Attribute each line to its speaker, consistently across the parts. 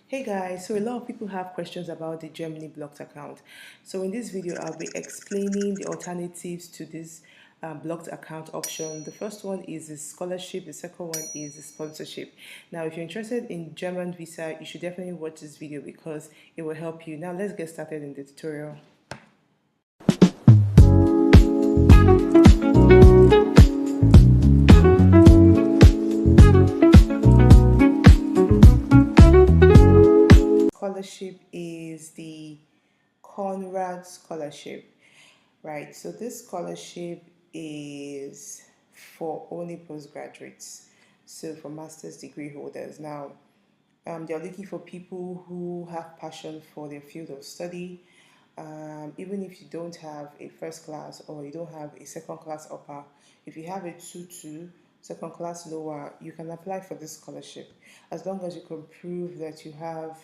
Speaker 1: Hey guys, so a lot of people have questions about the Germany blocked account. So in this video, I'll be explaining the alternatives to this blocked account option. The first one is the scholarship, the second one is the sponsorship. Now, if you're interested in German visa, you should definitely watch this video because it will help you. Now, let's get started in the tutorial. Scholarship is the Conrad Scholarship, right? So this scholarship is for only postgraduates, so for master's degree holders. Now, they're looking for people who have passion for their field of study. Even if you don't have a first class or you don't have a second class upper, if you have a 2-2, second class lower, you can apply for this scholarship as long as you can prove that you have,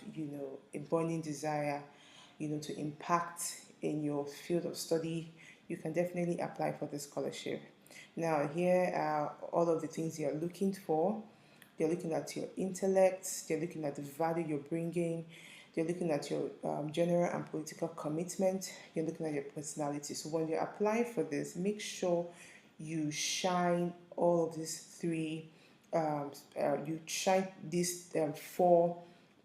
Speaker 1: a burning desire, to impact in your field of study. You can definitely apply for this scholarship. Now, here are all of the things you're looking for. They're looking at your intellect, they're looking at the value you're bringing, they're looking at your general and political commitment, you're looking at your personality. So when you apply for this, make sure you shine all of these you shine these four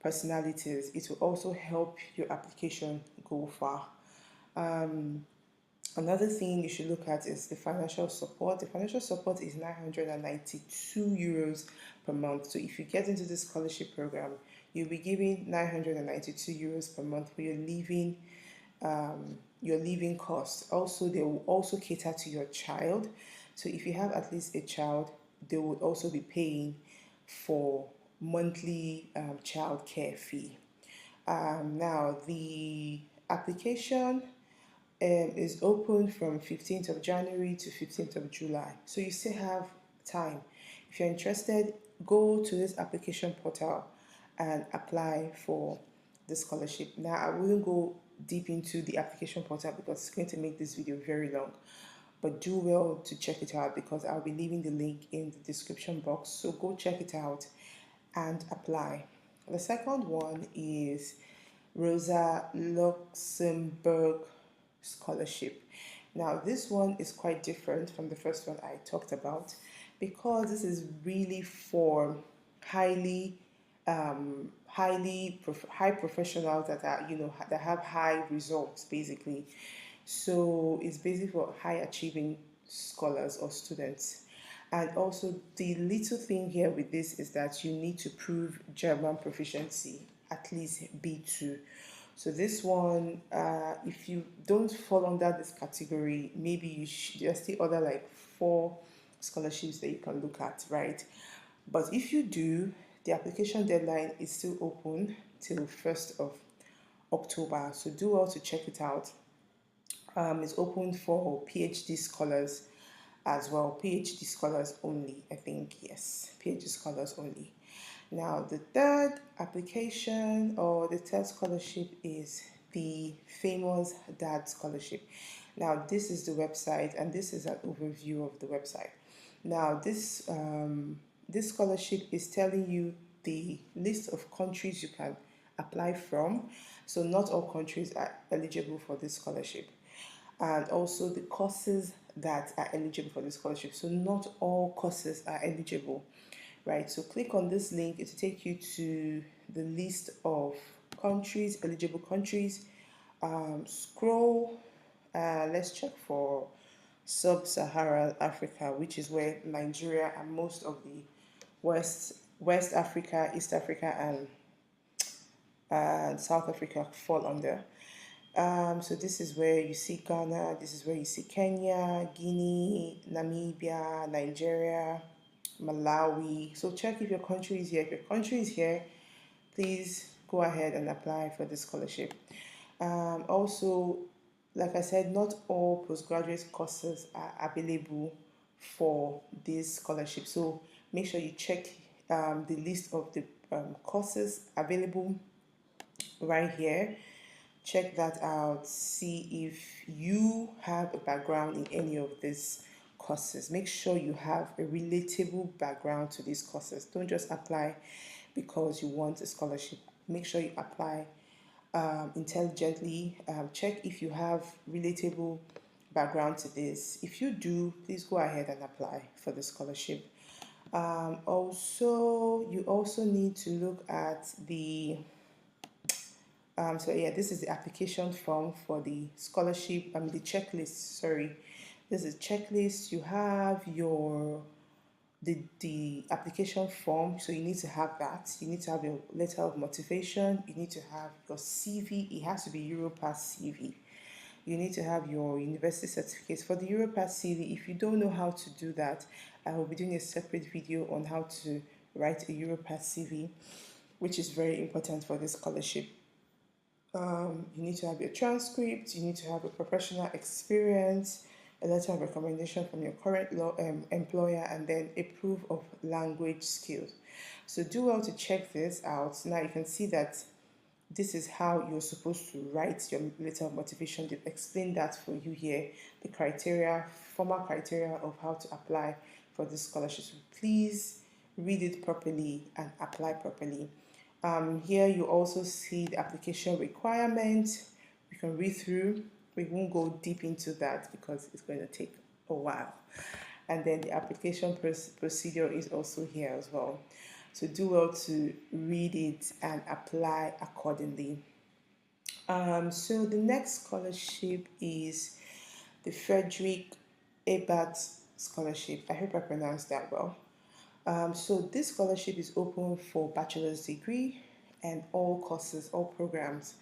Speaker 1: personalities. It will also help your application go far. Another thing you should look at is the financial support. The financial support is 992 euros per month. So if you get into the scholarship program, you'll be giving 992 euros per month for your living costs. Also, they will also cater to your child. So if you have at least a child, they would also be paying for monthly child care fee. Now, the application is open from 15th of January to 15th of July. So you still have time. If you're interested, go to this application portal and apply for the scholarship. Now, I wouldn't go deep into the application portal because it's going to make this video very long. But do well to check it out because I'll be leaving the link in the description box. So go check it out and apply. The second one is Rosa Luxemburg Scholarship. Now, this one is quite different from the first one I talked about because this is really for high professionals that are that have high results basically. So it's basically for high achieving scholars or students. And also, the little thing here with this is that you need to prove German proficiency, at least B2. So this one, if you don't fall under this category, maybe there's still other like 4 scholarships that you can look at, right? But if you do, the application deadline is still open till 1st of October. So do well to check it out. It's open for PhD scholars as well. PhD scholars only, I think. Yes, PhD scholars only. Now, the third application or the third scholarship is the famous Dad Scholarship. Now, this is the website, and this is an overview of the website. Now, this scholarship is telling you the list of countries you can apply from. So, not all countries are eligible for this scholarship, and also the courses that are eligible for the scholarship. So not all courses are eligible, right? So click on this link, it will take you to the list of countries, eligible countries. Scroll, let's check for sub-Saharan Africa, which is where Nigeria and most of the West Africa, East Africa, and South Africa fall under. So this is where you see Ghana, this is where you see Kenya, Guinea, Namibia, Nigeria, Malawi. So check if your country is here. If your country is here, please go ahead and apply for the scholarship. Also, like I said, not all postgraduate courses are available for this scholarship. So make sure you check the list of the courses available right here. Check that out, see if you have a background in any of these courses. Make sure you have a relatable background to these courses. Don't just apply because you want a scholarship. make sure you apply intelligently. Check if you have relatable background to this. If you do, please go ahead and apply for the scholarship. Also, you also need to look at the so yeah, this is the application form for the scholarship. The checklist. Sorry, this is checklist. You have your the application form, so you need to have that. You need to have your letter of motivation. You need to have your CV. It has to be Europass CV. You need to have your university certificates. For the Europass CV, if you don't know how to do that, I will be doing a separate video on how to write a Europass CV, which is very important for this scholarship. You need to have your transcript, you need to have a professional experience, a letter of recommendation from your current employer, and then a proof of language skills. So do well to check this out. Now you can see that this is how you're supposed to write your letter of motivation. They've explained that for you here, the criteria, formal criteria of how to apply for this scholarship. So please read it properly and apply properly. Here you also see the application requirements. You can read through. We won't go deep into that because it's going to take a while. And then the application procedure is also here as well. So do well to read it and apply accordingly. So the next scholarship is the Frederick Ebert Scholarship. I hope I pronounced that well. So this scholarship is open for bachelor's degree, and all courses, all programs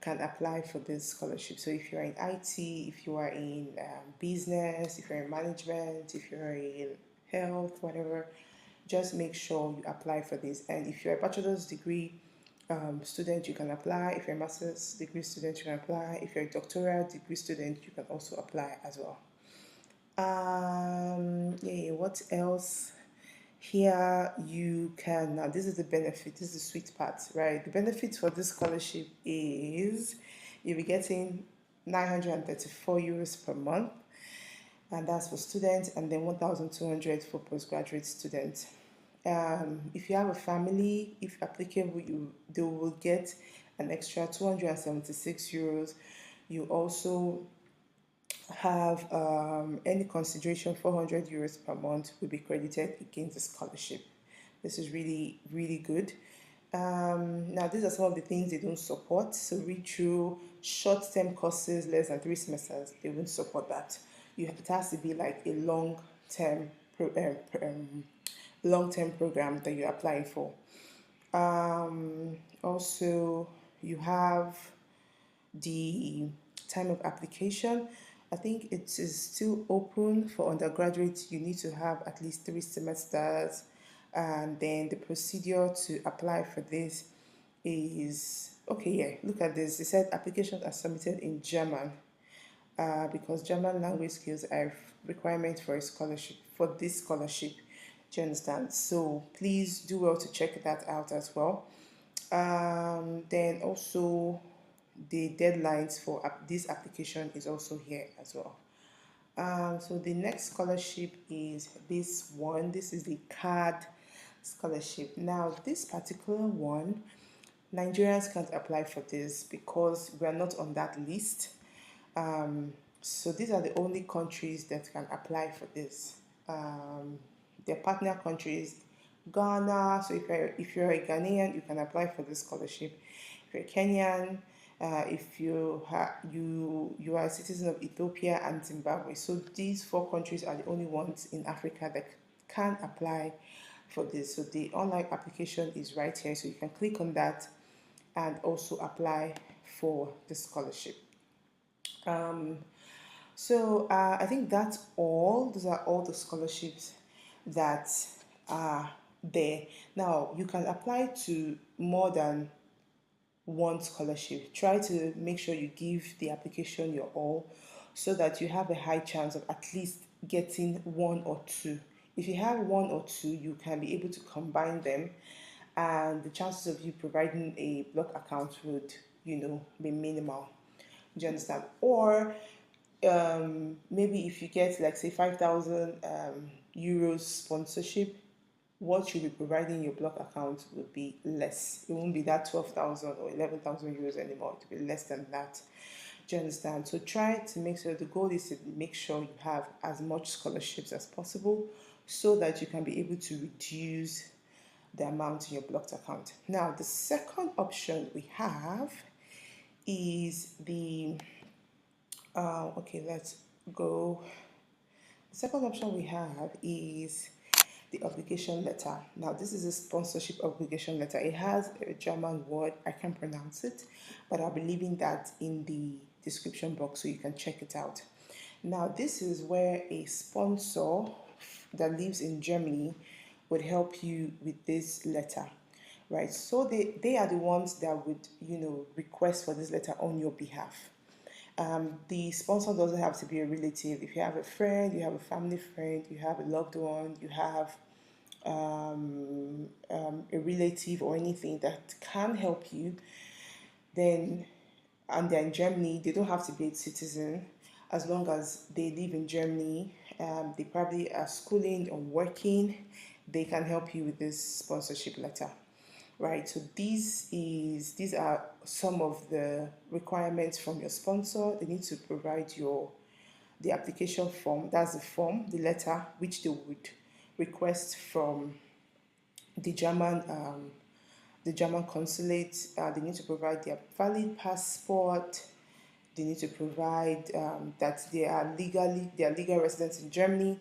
Speaker 1: can apply for this scholarship. So if you're in IT, if you are in business, if you're in management, if you're in health, whatever, just make sure you apply for this. And if you're a bachelor's degree student, you can apply. If you're a master's degree student, you can apply. If you're a doctoral degree student, you can also apply as well. Yeah, what else? Here you can, now this is the benefit, this is the sweet part, right? The benefit for this scholarship is you'll be getting 934 euros per month, and that's for students, and then 1,200 for postgraduate students. If you have a family, if applicable, they will get an extra 276 euros. You also have any consideration, 400 euros per month will be credited against the scholarship. This is really, really good. Now, these are some of the things they don't support. So read through short-term courses, less than 3 semesters. They won't support that. It has to be like a long-term program that you're applying for. Also, you have the time of application. I think it is still open for undergraduates. You need to have at least 3 semesters, and then the procedure to apply for this is okay. Yeah, look at this. It said applications are submitted in German because German language skills are requirements for a scholarship, for this scholarship. Do you understand? So please do well to check that out as well. Then also the deadlines for this application is also here as well. So the next scholarship is this one. This is the CAD scholarship. Now this particular one, Nigerians can't apply for this because we are not on that list. So these are the only countries that can apply for this. Their partner countries, Ghana. So if you're a Ghanaian, you can apply for this scholarship. If you're Kenyan, if you are a citizen of Ethiopia and Zimbabwe. So these 4 countries are the only ones in Africa that can apply for this. So the online application is right here. So you can click on that and also apply for the scholarship. I think that's all. Those are all the scholarships that are there. Now you can apply to more than one scholarship. Try to make sure you give the application your all so that you have a high chance of at least getting one or two. If you have one or two, you can be able to combine them, and the chances of you providing a block account would, be minimal. Do you understand? Or maybe if you get like say 5,000 euros sponsorship, what you'll be providing your block account will be less. It won't be that 12,000 or 11,000 euros anymore. It will be less than that. Do you understand? So try to make sure, the goal is to make sure you have as much scholarships as possible so that you can be able to reduce the amount in your blocked account. Now, the second option we have is okay, let's go. The second option we have is the obligation letter. Now, this is a sponsorship obligation letter. It has a German word, I can't pronounce it, but I'll be leaving that in the description box so you can check it out. Now, this is where a sponsor that lives in Germany would help you with this letter, right? So they are the ones that would, request for this letter on your behalf. The sponsor doesn't have to be a relative. If you have a friend, you have a family friend, you have a loved one, you have a relative or anything that can help you, then, and they're in Germany, they don't have to be a citizen. As long as they live in Germany, they probably are schooling or working, they can help you with this sponsorship letter, right? So these are some of the requirements from your sponsor. They need to provide the application form. That's the form, the letter which they would request from the German consulate. They need to provide their valid passport. They need to provide that they are legal residents in Germany.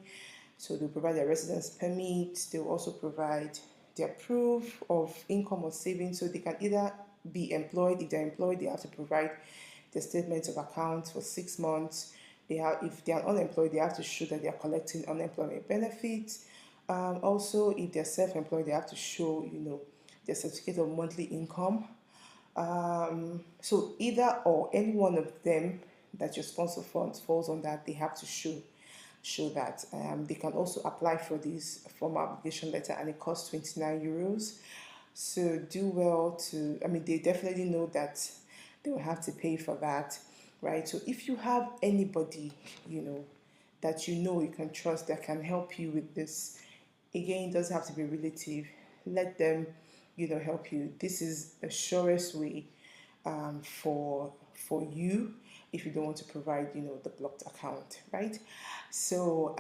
Speaker 1: So they'll provide their residence permit. They'll also provide their proof of income or savings. So they can either be employed. If they're employed, they have to provide the statements of accounts for 6 months. If they are unemployed, they have to show that they are collecting unemployment benefits. Also, if they're self-employed, they have to show, their certificate of monthly income. So either or, any one of them that your sponsor funds falls on that, they have to show that. They can also apply for this formal application letter, and it costs 29 euros. So do well to, they definitely know that they will have to pay for that, right? So if you have anybody, that you can trust that can help you with this, again, it doesn't have to be a relative, let them, help you. This is the surest way for you if you don't want to provide, the blocked account, right? So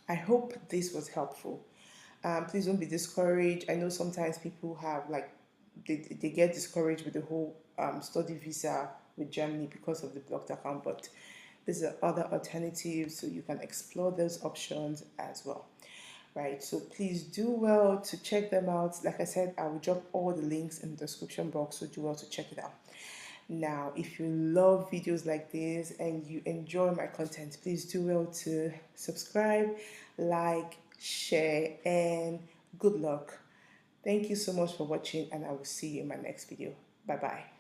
Speaker 1: I hope this was helpful. Please don't be discouraged. I know sometimes people have they get discouraged with the whole study visa with Germany because of the blocked account, but there's other alternatives, so you can explore those options as well, right? So please do well to check them out. Like I said, I will drop all the links in the description box, so do well to check it out. Now, if you love videos like this and you enjoy my content, please do well to subscribe, like, share, and good luck. Thank you so much for watching, and I will see you in my next video. Bye bye.